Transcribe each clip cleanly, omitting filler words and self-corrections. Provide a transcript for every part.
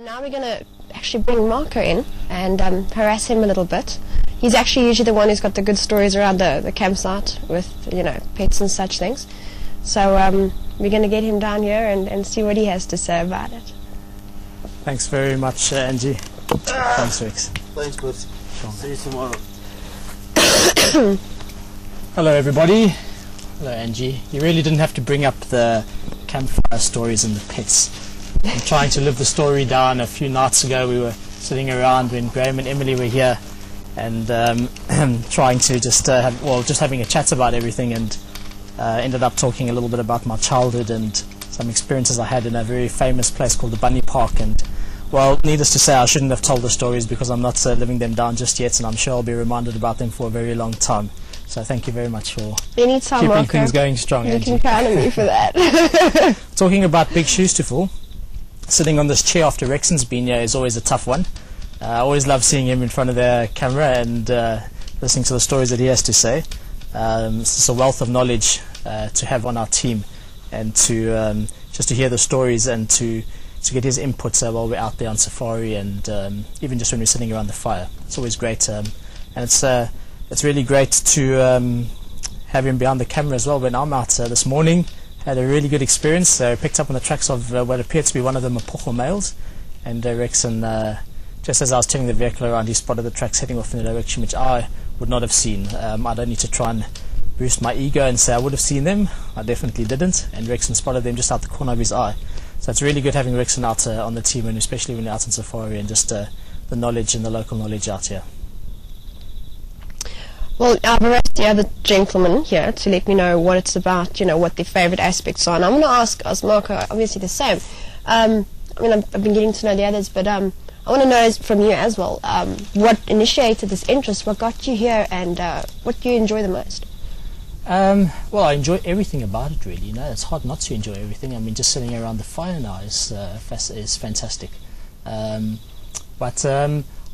Now we're going to actually bring Marco in and harass him a little bit. He's actually usually the one who's got the good stories around the campsite with, pets and such things. So we're going to get him down here and see what he has to say about it. Thanks very much, Angie. Thanks, Rex. Thanks, bud. See you tomorrow. Hello, everybody. Hello, Angie. You really didn't have to bring up the campfire stories and the pets. I'm trying to live the story down. A few nights ago we were sitting around when Graham and Emily were here and trying to just having a chat about everything, and ended up talking a little bit about my childhood and some experiences I had in a very famous place called the Bunny Park. And well, needless to say, I shouldn't have told the stories because I'm not living them down just yet, and I'm sure I'll be reminded about them for a very long time. So thank you very much for keeping things going strong, Angie. You can count on me for that. Talking about big shoes to fill, sitting on this chair after Rexon's been here is always a tough one. I always love seeing him in front of the camera and listening to the stories that he has to say. It's a wealth of knowledge to have on our team, and to just to hear the stories and to get his input while we're out there on safari, and even just when we're sitting around the fire. It's always great, and it's really great to have him behind the camera as well. When I'm out this morning, had a really good experience. Picked up on the tracks of what appeared to be one of the Mapocho males, and Rexon, just as I was turning the vehicle around, he spotted the tracks heading off in a direction which I would not have seen. I don't need to try and boost my ego and say I would have seen them. I definitely didn't, and Rexon spotted them just out the corner of his eye. So it's really good having Rexon out on the team, and especially when you're out on safari, and just the knowledge and the local knowledge out here. Well, I've arranged the other gentlemen here to let me know what it's about, what their favourite aspects are. And I'm going to ask Marco, obviously the same. I've been getting to know the others, but I want to know from you as well, what initiated this interest, what got you here, and what do you enjoy the most? Well, I enjoy everything about it, really. It's hard not to enjoy everything. I mean, just sitting around the fire now is fantastic.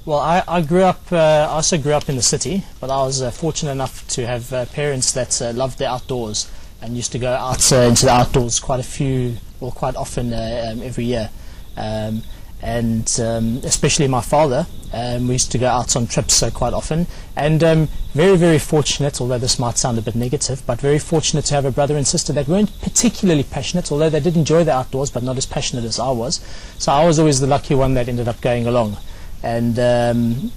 Well, I also grew up in the city, but I was fortunate enough to have parents that loved the outdoors and used to go out into the outdoors quite often every year. And especially my father, we used to go out on trips quite often, and very, very fortunate, although this might sound a bit negative, but very fortunate to have a brother and sister that weren't particularly passionate, although they did enjoy the outdoors, but not as passionate as I was. So I was always the lucky one that ended up going along. And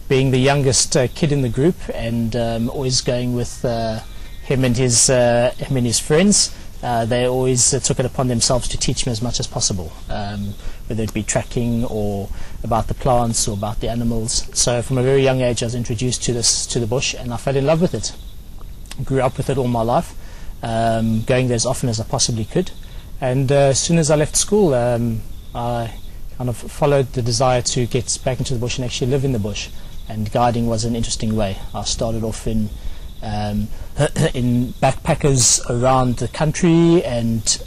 being the youngest kid in the group, and always going with him and his friends, they always took it upon themselves to teach me as much as possible, whether it be tracking or about the plants or about the animals. So from a very young age I was introduced to the bush, and I fell in love with it. Grew up with it all my life, going there as often as I possibly could. And as soon as I left school, I kind of followed the desire to get back into the bush and actually live in the bush, and guiding was an interesting way. I started off in backpackers around the country, and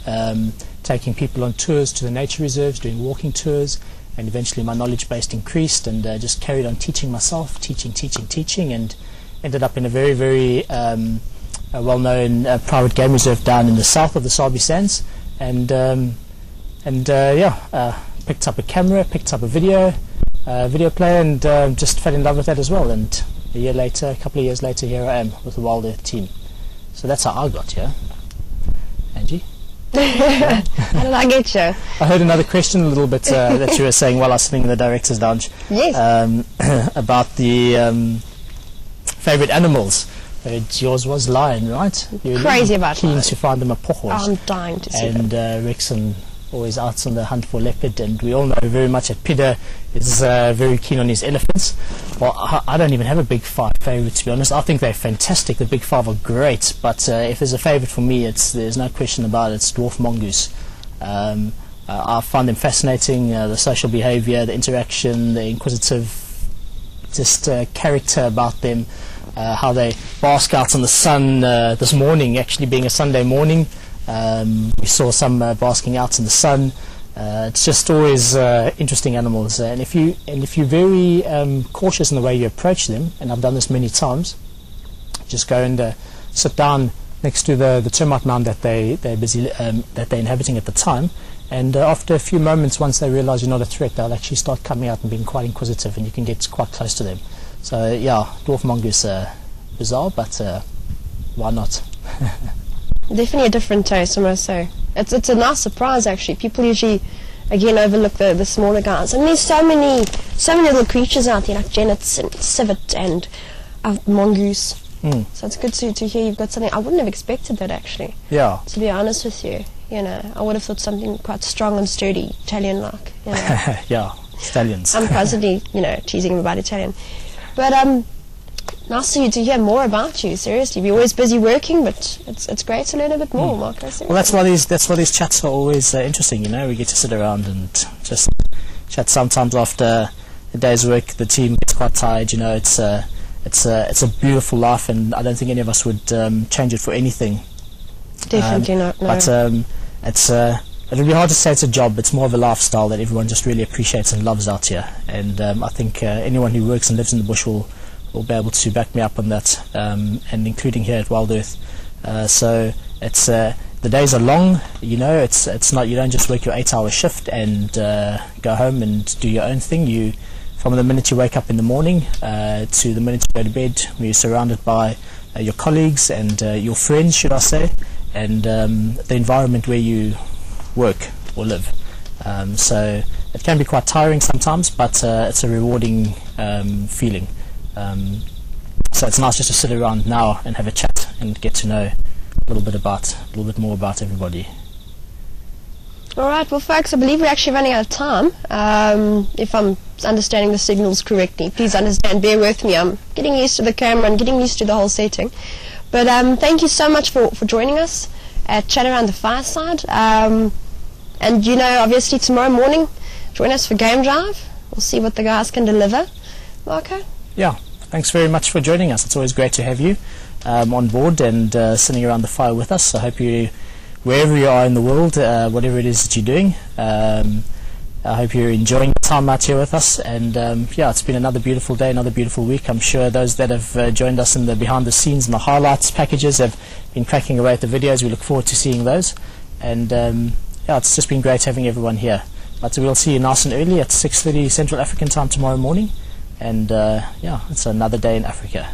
taking people on tours to the nature reserves, doing walking tours, and eventually my knowledge base increased, and just carried on teaching myself, teaching, and ended up in a very, very well-known private game reserve down in the south of the Sabi Sands, and picked up a camera, picked up a video player, and just fell in love with that as well. And a couple of years later, here I am with the WildEarth team. So that's how I got here. Angie? How did I get you? I heard another question a little bit that you were saying while I was sitting in the director's lounge. Yes. About the favourite animals. Yours was lion, right? You're crazy about keen lion. to find the Mapochos. I'm dying to see them. And Rexon always out on the hunt for leopard, and we all know very much that Pt3 is very keen on his elephants. Well, I don't even have a big five favourite, to be honest. I think they're fantastic. The big five are great, but if there's a favourite for me, there's no question about it. It's dwarf mongoose. I find them fascinating. The social behaviour, the interaction, the inquisitive, just character about them. How they bask out in the sun. This morning, actually being a Sunday morning, we saw some basking out in the sun. It's just always interesting animals, and if you're very cautious in the way you approach them, and I've done this many times, just go and sit down next to the termite mound that they're inhabiting at the time, And after a few moments, once they realize you're not a threat, they'll actually start coming out and being quite inquisitive, and you can get quite close to them. So yeah, dwarf mongoose, bizarre, but why not? Definitely a different taste, I must say. It's a nice surprise, actually. People usually, again, overlook the smaller guys. And there's so many little creatures out there, like genets and civet and mongoose. So it's good to hear you've got something. I wouldn't have expected that, actually. Yeah. To be honest with you, you know, I would have thought something quite strong and sturdy, Italian-like. You know. Yeah, stallions. I'm constantly, you know, teasing him about Italian. But nice to hear more about you. Seriously, you're always busy working, but it's great to learn a bit more, Marco. Well, that's why these chats are always interesting. You know, we get to sit around and just chat. Sometimes after a day's work, the team gets quite tired. You know, it's a beautiful life, and I don't think any of us would change it for anything. Definitely not. No. But it would be hard to say it's a job. It's more of a lifestyle that everyone just really appreciates and loves out here. And I think anyone who works and lives in the bush will be able to back me up on that, and including here at WildEarth. So it's the days are long. You know, it's not, you don't just work your 8-hour shift and go home and do your own thing. From the minute you wake up in the morning to the minute you go to bed, you're surrounded by your colleagues and your friends, should I say, and the environment where you work or live. So it can be quite tiring sometimes, but it's a rewarding feeling. So it's nice just to sit around now and have a chat and get to know a little bit more about everybody. Alright, well folks, I believe we're actually running out of time. If I'm understanding the signals correctly, please understand, bear with me. I'm getting used to the camera and getting used to the whole setting. But thank you so much for joining us at Chat Around the Fireside. And you know, obviously tomorrow morning, join us for Game Drive. We'll see what the guys can deliver. Marco? Yeah, thanks very much for joining us. It's always great to have you on board and sitting around the fire with us. I hope you, wherever you are in the world, whatever it is that you're doing, I hope you're enjoying the time out here with us. And yeah, it's been another beautiful day, another beautiful week. I'm sure those that have joined us in the behind the scenes and the highlights packages have been cracking away at the videos. We look forward to seeing those. And yeah, it's just been great having everyone here. But we'll see you nice and early at 6:30 Central African time tomorrow morning. And yeah, it's another day in Africa.